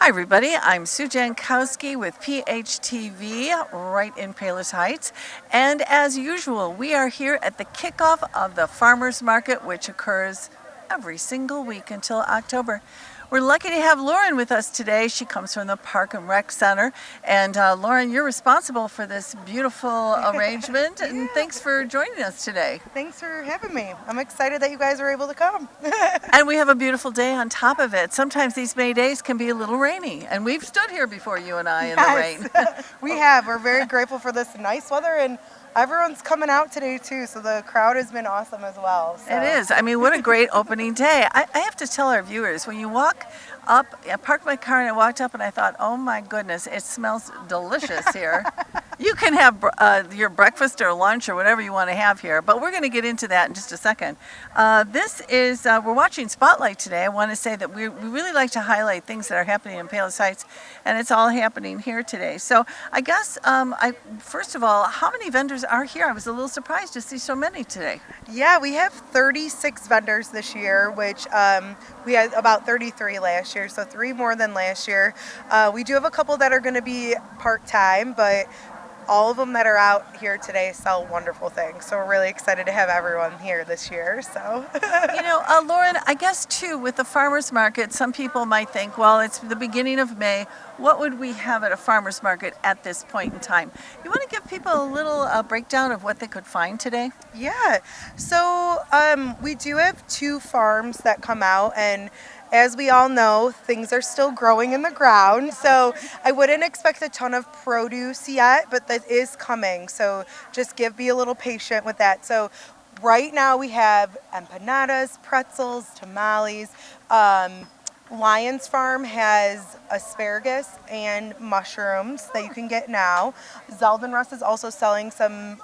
Hi, everybody. I'm Sue Jankowski with PHTV right in Palos Heights. And as usual, we are here at the kickoff of the Farmers Market, which occurs every single week until October. We're lucky to have Lauren with us today. She comes from the Park and Rec Center. And Lauren, you're responsible for this beautiful arrangement. And thanks for joining us today. Thanks for having me. I'm excited that you guys are able to come. And we have a beautiful day on top of it. Sometimes these May days can be a little rainy. And we've stood here before, you and I, in the rain. We have. We're very grateful for this nice weather, and everyone's coming out today too, so the crowd has been awesome as well. So. It is. I mean, what a great opening day. I have to tell our viewers, when you walk up, I parked my car and I walked up and I thought, oh my goodness, it smells delicious here. You can have your breakfast or lunch or whatever you want to have here, but we're going to get into that in just a second. This is, we're watching Spotlight today. I want to say that we really like to highlight things that are happening in Palos Heights, and it's all happening here today. So I guess, first of all, how many vendors are here? I was a little surprised to see so many today. Yeah, we have 36 vendors this year, which we had about 33 last year, so 3 more than last year. We do have a couple that are going to be part-time, but all of them that are out here today sell wonderful things. So we're really excited to have everyone here this year. So, Lauren, I guess too, with the farmers market, some people might think, well, it's the beginning of May. What would we have at a farmers market at this point in time? You want to give people a little breakdown of what they could find today? Yeah. So we do have 2 farms that come out, and as we all know, things are still growing in the ground, so I wouldn't expect a ton of produce yet, but that is coming, so just be a little patient with that. So right now we have empanadas, pretzels, tamales. Lyons Farm has asparagus and mushrooms that you can get now. Zeldin Russ is also selling some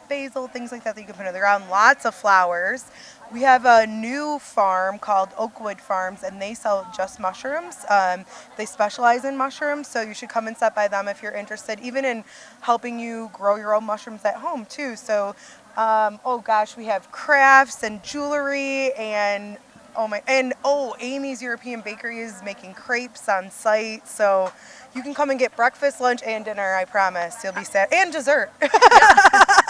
basil, things like that you can put in the ground, lots of flowers. We have a new farm called Oakwood Farms, and they sell just mushrooms. They specialize in mushrooms, so you should come and stop by them if you're interested, even in helping you grow your own mushrooms at home too. So, we have crafts and jewelry, and Amy's European Bakery is making crepes on site. So you can come and get breakfast, lunch, and dinner, I promise. You'll be sad. And dessert.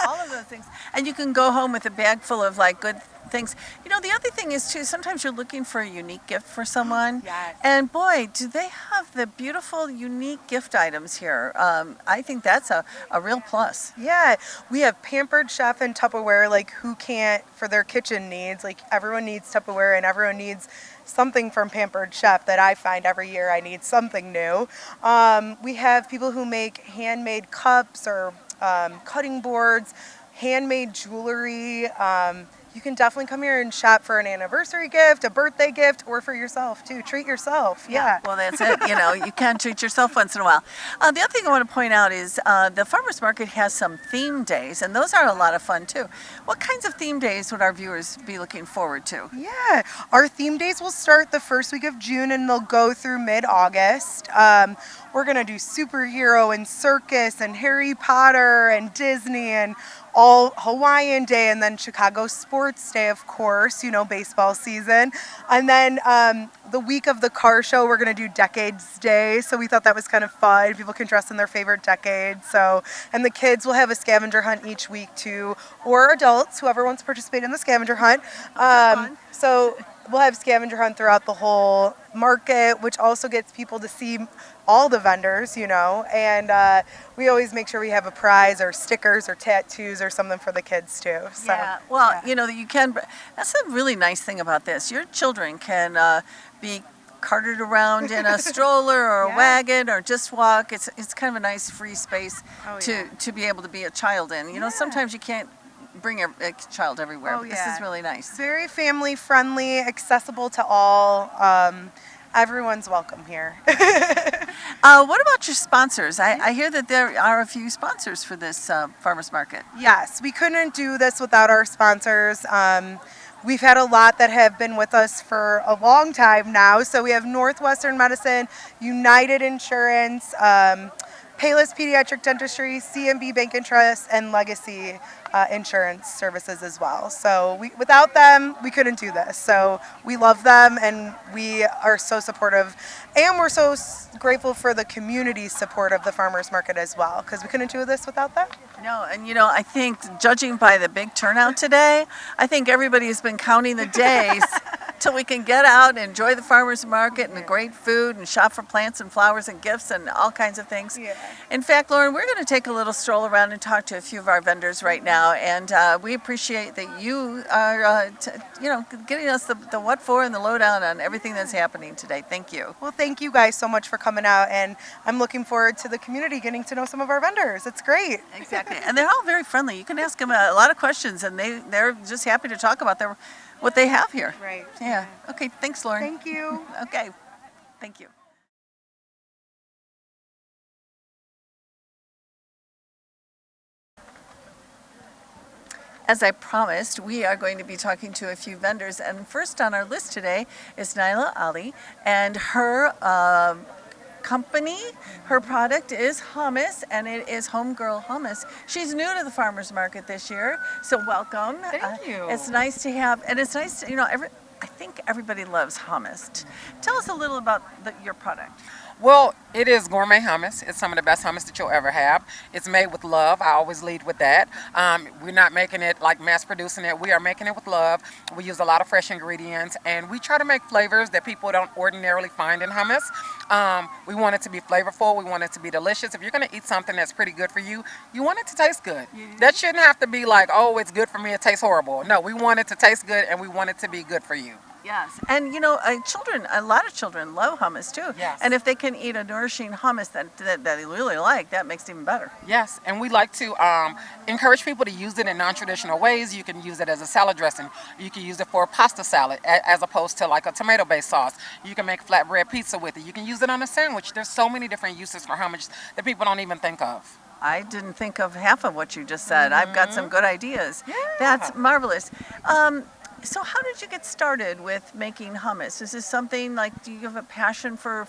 All of those things. And you can go home with a bag full of good things. The other thing is too, sometimes you're looking for a unique gift for someone. Yes. And boy, do they have the beautiful, unique gift items here. I think that's a real plus. Yeah. We have Pampered Chef and Tupperware, who can't for their kitchen needs. Everyone needs Tupperware, and everyone needs something from Pampered Chef that I find every year I need something new. We have people who make handmade cups or cutting boards, handmade jewelry. You can definitely come here and shop for an anniversary gift, a birthday gift, or for yourself too. Treat yourself. Yeah. Well, that's it. You can treat yourself once in a while. The other thing I want to point out is the farmers market has some theme days, and those are a lot of fun too. What kinds of theme days would our viewers be looking forward to? Yeah, our theme days will start the first week of June, and they'll go through mid-August. We're gonna do superhero and circus and Harry Potter and Disney and all Hawaiian Day, and then Chicago Sports Day, of course, baseball season. And then the week of the car show, we're going to do Decades Day. So we thought that was kind of fun. People can dress in their favorite decades. And the kids will have a scavenger hunt each week too, or adults, whoever wants to participate in the scavenger hunt. So we'll have scavenger hunt throughout the whole market, which also gets people to see all the vendors, and we always make sure we have a prize or stickers or tattoos or something for the kids too. So, yeah, well, you can, that's a really nice thing about this. Your children can be carted around in a stroller or a wagon or just walk. It's kind of a nice free space to be able to be a child in. Sometimes you can't bring a child everywhere. But this is really nice. Very family friendly, accessible to all. Everyone's welcome here. What about your sponsors? I hear that there are a few sponsors for this farmers market. Yes, we couldn't do this without our sponsors. We've had a lot that have been with us for a long time now. So we have Northwestern Medicine, United Insurance, Payless Pediatric Dentistry, CMB Bank and Trust, and Legacy Insurance Services as well. So without them, we couldn't do this. So we love them, and we are so supportive, and we're so grateful for the community's support of the farmers market as well, because we couldn't do this without them. No, and I think judging by the big turnout today, I think everybody's been counting the days till we can get out and enjoy the farmers market and the great food and shop for plants and flowers and gifts and all kinds of things. Yeah. In fact, Lauren, we're going to take a little stroll around and talk to a few of our vendors right now, and we appreciate that you are, getting us the what for and the lowdown on everything that's happening today. Thank you. Well, thank you guys so much for coming out, and I'm looking forward to the community getting to know some of our vendors. It's great. Exactly, and they're all very friendly. You can ask them a lot of questions, and they're just happy to talk about what they have here. Right. Yeah. Okay. Thanks, Lauren. Thank you. Okay. Thank you. As I promised, we are going to be talking to a few vendors, and first on our list today is Naila Ali, and her company, her product is hummus, and it is Homegirl Hummus. She's new to the farmers market this year, so welcome. Thank you. It's nice to have, and it's nice to, I think everybody loves hummus. Tell us a little about your product. Well, it is gourmet hummus. It's some of the best hummus that you'll ever have. It's made with love. I always lead with that. We're not making it like mass producing it. We are making it with love. We use a lot of fresh ingredients, and we try to make flavors that people don't ordinarily find in hummus. We want it to be flavorful. We want it to be delicious. If you're going to eat something that's pretty good for you, you want it to taste good. That shouldn't have to be like, oh, it's good for me, it tastes horrible. No, we want it to taste good, and we want it to be good for you. Yes, and a lot of children love hummus too. Yes. And if they can eat a nourishing hummus that they really like, that makes it even better. Yes, and we like to encourage people to use it in non-traditional ways. You can use it as a salad dressing. You can use it for a pasta salad as opposed to like a tomato-based sauce. You can make flatbread pizza with it. You can use it on a sandwich. There's so many different uses for hummus that people don't even think of. I didn't think of half of what you just said. I've got some good ideas. Yeah. That's marvelous. So how did you get started with making hummus? Is this something like, do you have a passion for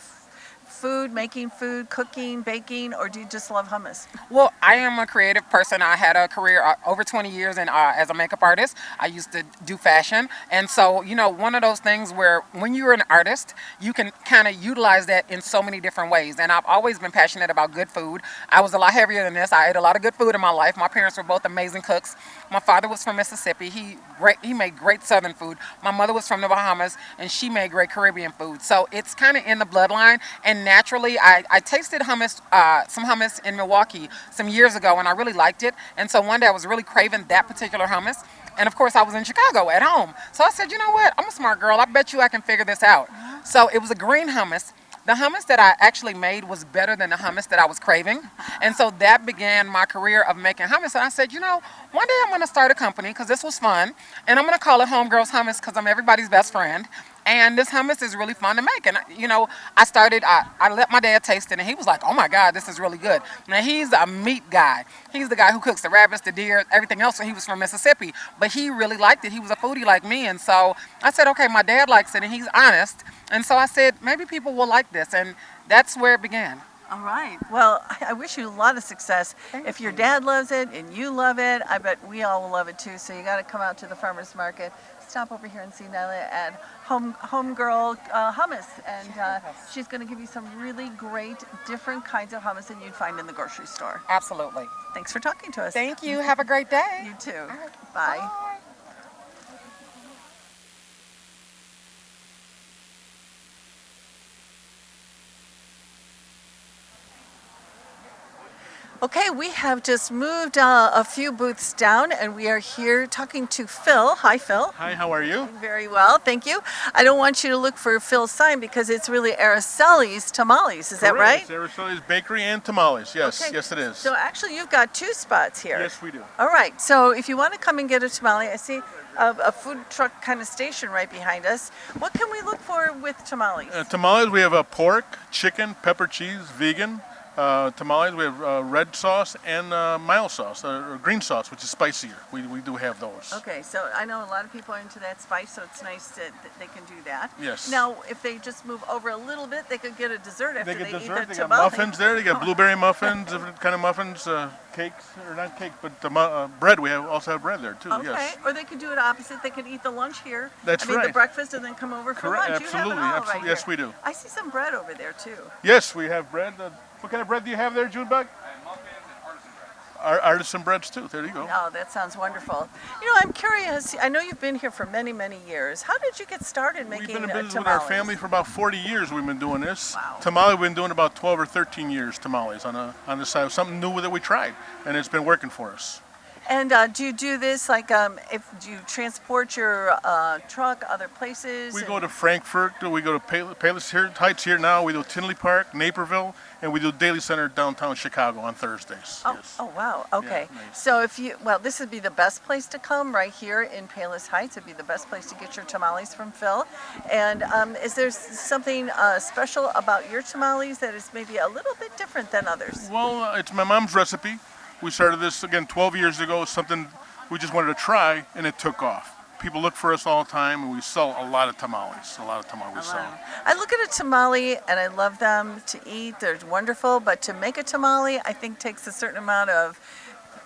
food, making food, cooking, baking, or do you just love hummus? Well, I am a creative person. I had a career over 20 years as a makeup artist. I used to do fashion. And so, one of those things where when you're an artist, you can kind of utilize that in so many different ways. And I've always been passionate about good food. I was a lot heavier than this. I ate a lot of good food in my life. My parents were both amazing cooks. My father was from Mississippi. He made great Southern food. My mother was from the Bahamas, and she made great Caribbean food. So it's kind of in the bloodline. And naturally, I tasted hummus, some hummus in Milwaukee some years ago, and I really liked it. And so one day I was really craving that particular hummus. And of course, I was in Chicago at home. So I said, you know what? I'm a smart girl. I bet you I can figure this out. So it was a green hummus. The hummus that I actually made was better than the hummus that I was craving. And so that began my career of making hummus. And I said, one day I'm going to start a company because this was fun. And I'm going to call it Homegirls Hummus because I'm everybody's best friend. And this hummus is really fun to make. And, I let my dad taste it, and he was like, oh, my God, this is really good. Now, he's a meat guy. He's the guy who cooks the rabbits, the deer, everything else. So he was from Mississippi. But he really liked it. He was a foodie like me. And so I said, okay, my dad likes it, and he's honest. And so I said, maybe people will like this. And that's where it began. All right. Well, I wish you a lot of success. If your dad loves it and you love it, I bet we all will love it too. So you got to come out to the farmers market. Stop over here and see Naila at Homegirl Hummus, and she's going to give you some really great different kinds of hummus than you'd find in the grocery store. Absolutely. Thanks for talking to us. Thank you. Have a great day. You too. Right. Bye. Bye. Okay, we have just moved a few booths down, and we are here talking to Phil. Hi, Phil. Hi, how are you? Very well, thank you. I don't want you to look for Phil's sign because it's really Araceli's Tamales. Is that right? It's Araceli's Bakery and Tamales. Yes, Okay. yes it is. So actually, you've got two spots here. Yes, we do. All right. So if you want to come and get a tamale, I see a food truck kind of station right behind us. What can we look for with tamales? Tamales, we have a pork, chicken, pepper cheese, vegan, Tamales, we have red sauce and mild sauce, or green sauce, which is spicier. We do have those. Okay, so I know a lot of people are into that spice, so it's nice that they can do that. Yes. Now, if they just move over a little bit, they could get a dessert after They get eat dessert, their they got tamale. muffins there, they got blueberry muffins, different kind of muffins, cakes, or not cake, but bread. We also have bread there too, Okay, yes. or they could do it opposite. They could eat the lunch here. That's I mean, the right. breakfast and then come over for Correct, lunch. absolutely, You have it all absolutely. right Yes, here. we do. I see some bread over there too. Yes, we have bread. What kind of bread do you have there, Junebug? Artisan breads too. There you go. Oh, that sounds wonderful. You know, I'm curious. I know you've been here for many, many years. How did you get started making We've been in business tamales? with our family for about 40 years. We've been doing this. Wow. Tamale, we've been doing about 12 or 13 years. Tamales on the side, something new that we tried, and it's been working for us. And do you do this like if do you transport your truck other places? We and- go to Frankfurt. We go to Palos Heights here now. We do Tinley Park, Naperville, and we do Daly Center downtown Chicago on Thursdays. Oh, Yes. oh wow. Okay. nice. So if you this would be the best place to come right here in Palos Heights. It'd be the best place to get your tamales from Phil. And is there something special about your tamales that is maybe a little bit different than others? Well, it's my mom's recipe. We started this again 12 years ago. It's something we just wanted to try, and it took off. People look for us all the time, and we sell a lot of tamales. A lot of tamales we sell. I look at a tamale and I love them to eat. They're wonderful, but to make a tamale, I think takes a certain amount of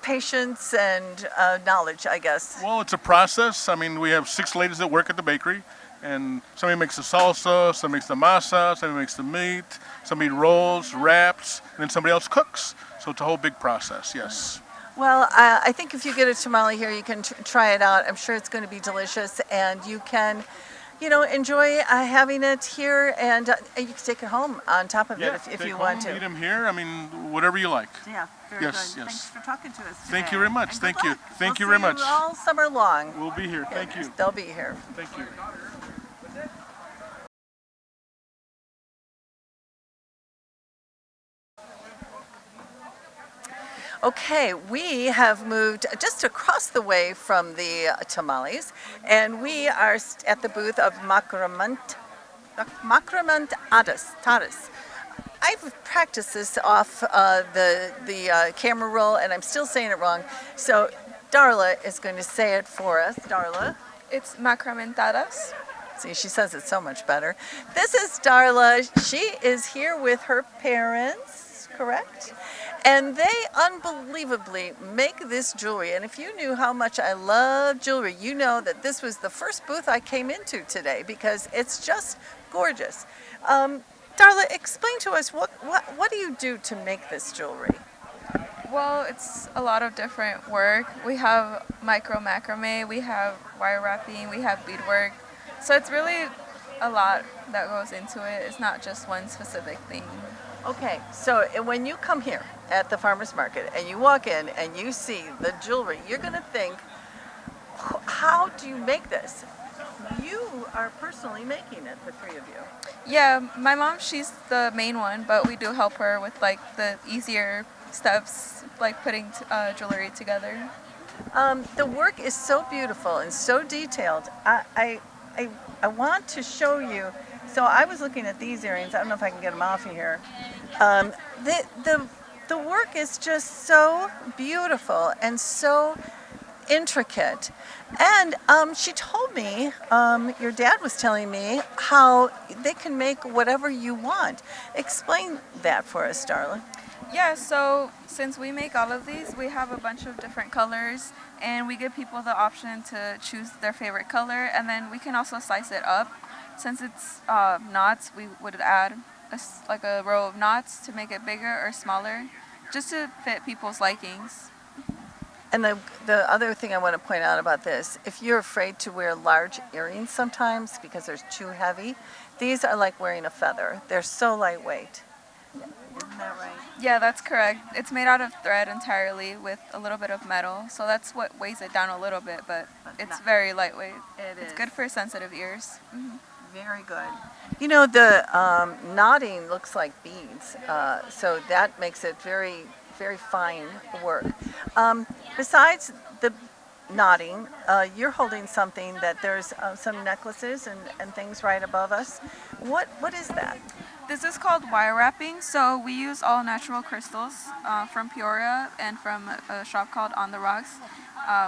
patience and knowledge, I guess. Well, it's a process. I mean, we have 6 ladies that work at the bakery, and somebody makes the salsa, somebody makes the masa, somebody makes the meat, somebody rolls, wraps, and then somebody else cooks. So it's a whole big process, yes. Well, I think if you get a tamale here, you can try it out. I'm sure it's going to be delicious, and you can, enjoy having it here, and you can take it home on top of it if take you home, want to. eat them here. I mean, whatever you like. Yeah, very Yes, good. yes. Thanks for talking to us Thank today. you very much. And Thank good you. luck. Thank you We'll very see much. all summer long. We'll be here. Thank you. They'll be here. Thank you. Okay, we have moved just across the way from the tamales, and we are at the booth of Macrament Tadas. I've practiced this off the camera roll, and I'm still saying it wrong. So Darla is going to say it for us. Darla. It's macramentadas. See, she says it so much better. This is Darla. She is here with her parents, correct? And they unbelievably make this jewelry. And if you knew how much I love jewelry, you know that this was the first booth I came into today because it's just gorgeous. Darla, explain to us what do you do to make this jewelry? Well, it's a lot of different work. We have micro macrame, we have wire wrapping, we have beadwork. So it's really a lot that goes into it. It's not just one specific thing. Okay, so when you come here at the farmer's market and you walk in and you see the jewelry, you're going to think, how do you make this? You are personally making it, the three of you. Yeah, my mom, she's the main one, but we do help her with like the easier steps, like putting jewelry together. The work is so beautiful and so detailed. I want to show you. So I was looking at these earrings. I don't know if I can get them off of here. The work is just so beautiful and so intricate. And she told me, your dad was telling me how they can make whatever you want. Explain that for us, Darla. Yeah, so since we make all of these, we have a bunch of different colors, and we give people the option to choose their favorite color, and then we can also slice it up. Since it's knots, we would add like a row of knots to make it bigger or smaller, just to fit people's likings. And the other thing I want to point out about this, if you're afraid to wear large earrings sometimes because they're too heavy, these are like wearing a feather. They're so lightweight. Isn't that right? Yeah, that's correct. It's made out of thread entirely with a little bit of metal, so that's what weighs it down a little bit, but it's very lightweight. It's good for sensitive ears. Mm-hmm. Very good. You know, the knotting looks like beads, so that makes it very, very fine work. Besides the knotting, you're holding something that there's some necklaces and things right above us. What is that? This is called wire wrapping. So we use all natural crystals from Peoria and from a shop called On the Rocks.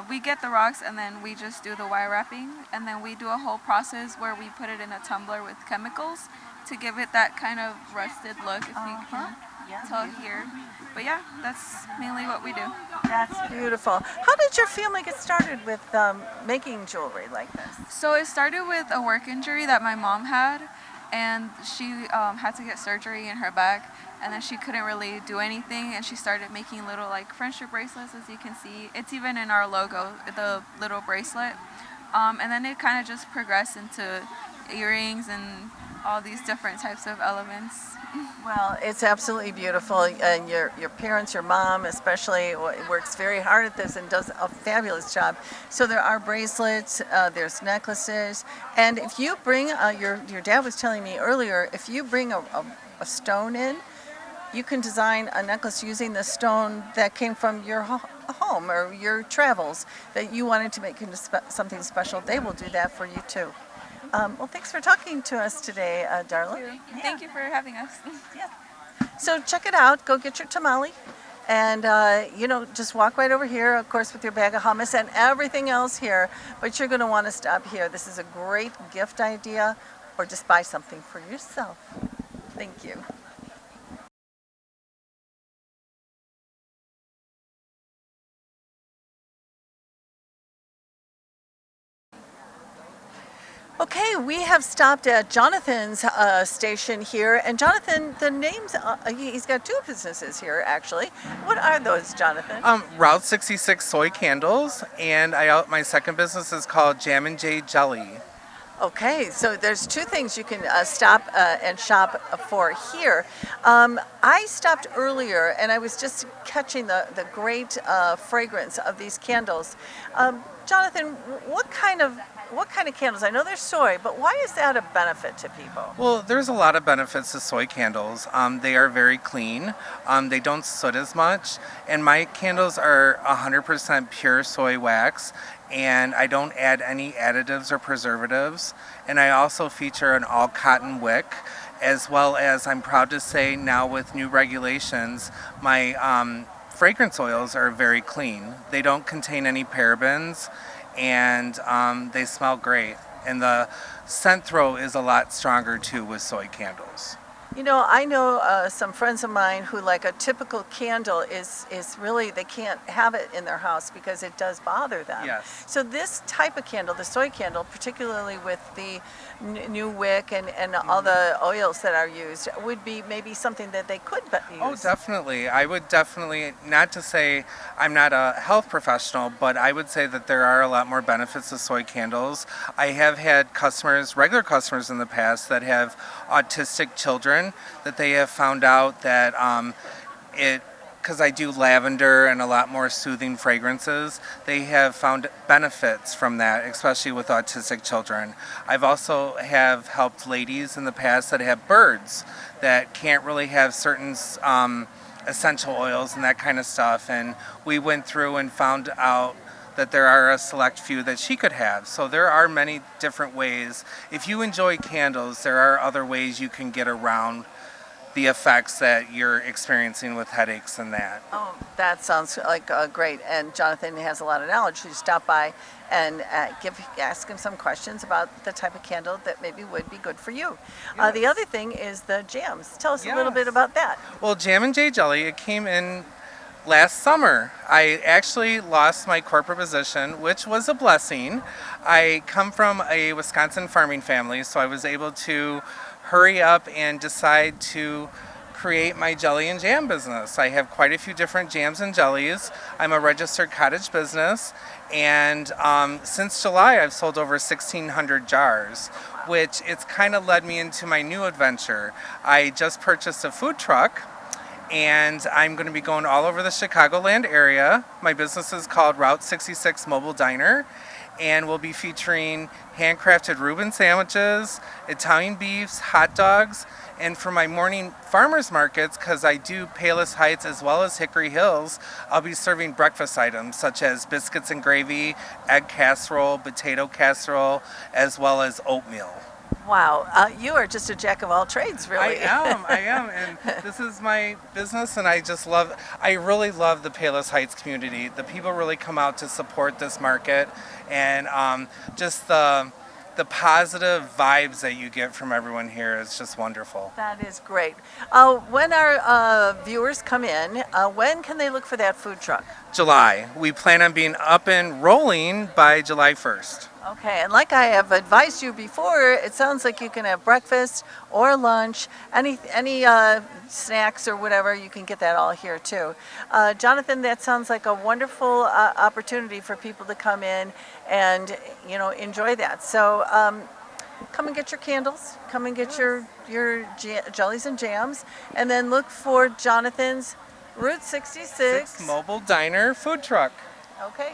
We get the rocks and then we just do the wire wrapping, and then we do a whole process where we put it in a tumbler with chemicals to give it that kind of rusted look, if you can tell here. But yeah, that's mainly what we do. That's beautiful. How did your family get started with making jewelry like this? So it started with a work injury that my mom had, and she had to get surgery in her back, and then she couldn't really do anything, and she started making little like friendship bracelets, as you can see. It's even in our logo, the little bracelet. And then it kind of just progressed into earrings and all these different types of elements. Well, it's absolutely beautiful, and your parents, your mom especially, works very hard at this and does a fabulous job. So there are bracelets, there's necklaces, and if you bring your dad was telling me earlier, if you bring a stone in, you can design a necklace using the stone that came from your home or your travels that you wanted to make into something special. They will do that for you too. Well, thanks for talking to us today, Darla. Thank you for having us. So check it out. Go get your tamale. And, just walk right over here, of course, with your bag of hummus and everything else here. But you're going to want to stop here. This is a great gift idea, or just buy something for yourself. Thank you. Okay, we have stopped at Jonathan's station here, and Jonathan, the names, he's got two businesses here actually. What are those, Jonathan? Route 66 soy candles, and my second business is called Jam & J Jelly. Okay, so there's two things you can stop and shop for here. I stopped earlier and I was just catching the great fragrance of these candles. Jonathan, what kind of candles? I know they're soy, but why is that a benefit to people? Well, there's a lot of benefits to soy candles. They are very clean. They don't soot as much. And my candles are 100% pure soy wax. And I don't add any additives or preservatives. And I also feature an all cotton wick, as well as, I'm proud to say now with new regulations, my fragrance oils are very clean. They don't contain any parabens, and they smell great. And the scent throw is a lot stronger too with soy candles. You know, I know some friends of mine who like a typical candle is really, they can't have it in their house because it does bother them. Yes. So this type of candle, the soy candle, particularly with the new wick and all the oils that are used, would be maybe something that they could use. Oh, definitely. I would definitely, not to say I'm not a health professional, but I would say that there are a lot more benefits to soy candles. I have had customers, regular customers in the past that have autistic children, that they have found out that because I do lavender and a lot more soothing fragrances, they have found benefits from that, especially with autistic children. I've also have helped ladies in the past that have birds that can't really have certain essential oils and that kind of stuff, and we went through and found out that there are a select few that she could have. So there are many different ways. If you enjoy candles, there are other ways you can get around the effects that you're experiencing with headaches and that. Oh, that sounds like great. And Jonathan has a lot of knowledge. You stop by and ask him some questions about the type of candle that maybe would be good for you. Yes. The other thing is the jams. Tell us a little Yes. bit about that. Well, Jam & J Jelly, it came in last summer. I actually lost my corporate position, which was a blessing. I come from a Wisconsin farming family, so I was able to hurry up and decide to create my jelly and jam business. I have quite a few different jams and jellies. I'm a registered cottage business, and since July I've sold over 1,600 jars, which it's kind of led me into my new adventure. I just purchased a food truck, and I'm going to be going all over the Chicagoland area. My business is called Route 66 Mobile Diner, and we'll be featuring handcrafted Reuben sandwiches, Italian beefs, hot dogs, and for my morning farmers markets, because I do Palos Heights as well as Hickory Hills, I'll be serving breakfast items such as biscuits and gravy, egg casserole, potato casserole, as well as oatmeal. Wow, you are just a jack of all trades, really. I am, and this is my business, and I really love the Palos Heights community. The people really come out to support this market, and just the positive vibes that you get from everyone here is just wonderful. That is great. When our viewers come in, when can they look for that food truck? July. We plan on being up and rolling by July 1st. Okay, and like I have advised you before, it sounds like you can have breakfast or lunch, any snacks or whatever, you can get that all here too. Jonathan, that sounds like a wonderful opportunity for people to come in and enjoy that. So come and get your candles, come and get your jellies and jams, and then look for Jonathan's Route 66 Mobile Diner food truck. Okay.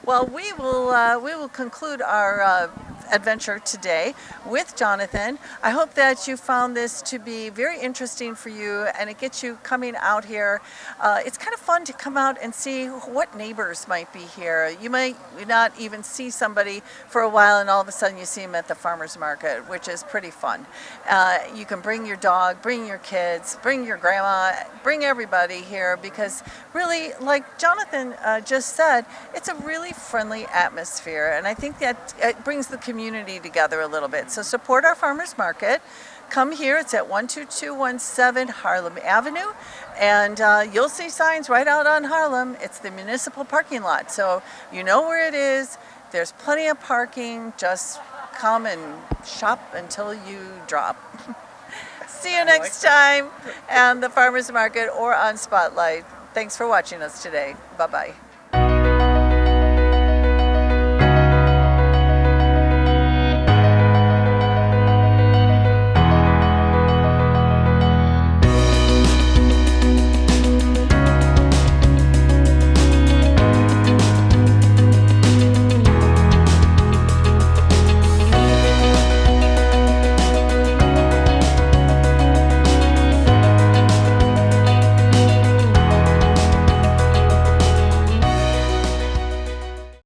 Well, we will conclude our adventure today with Jonathan. I hope that you found this to be very interesting for you, and it gets you coming out here. It's kind of fun to come out and see what neighbors might be here. You might not even see somebody for a while, and all of a sudden you see them at the farmer's market, which is pretty fun. You can bring your dog, bring your kids, bring your grandma, bring everybody here, because really, like Jonathan just said, it's a really friendly atmosphere, and I think that it brings the community together a little bit. So support our farmers market. Come here. It's at 12217 Harlem Avenue, and you'll see signs right out on Harlem. It's the municipal parking lot, so you know where it is. There's plenty of parking. Just come and shop until you drop. See you next time on the farmers market or on Spotlight. Thanks for watching us today. Bye-bye.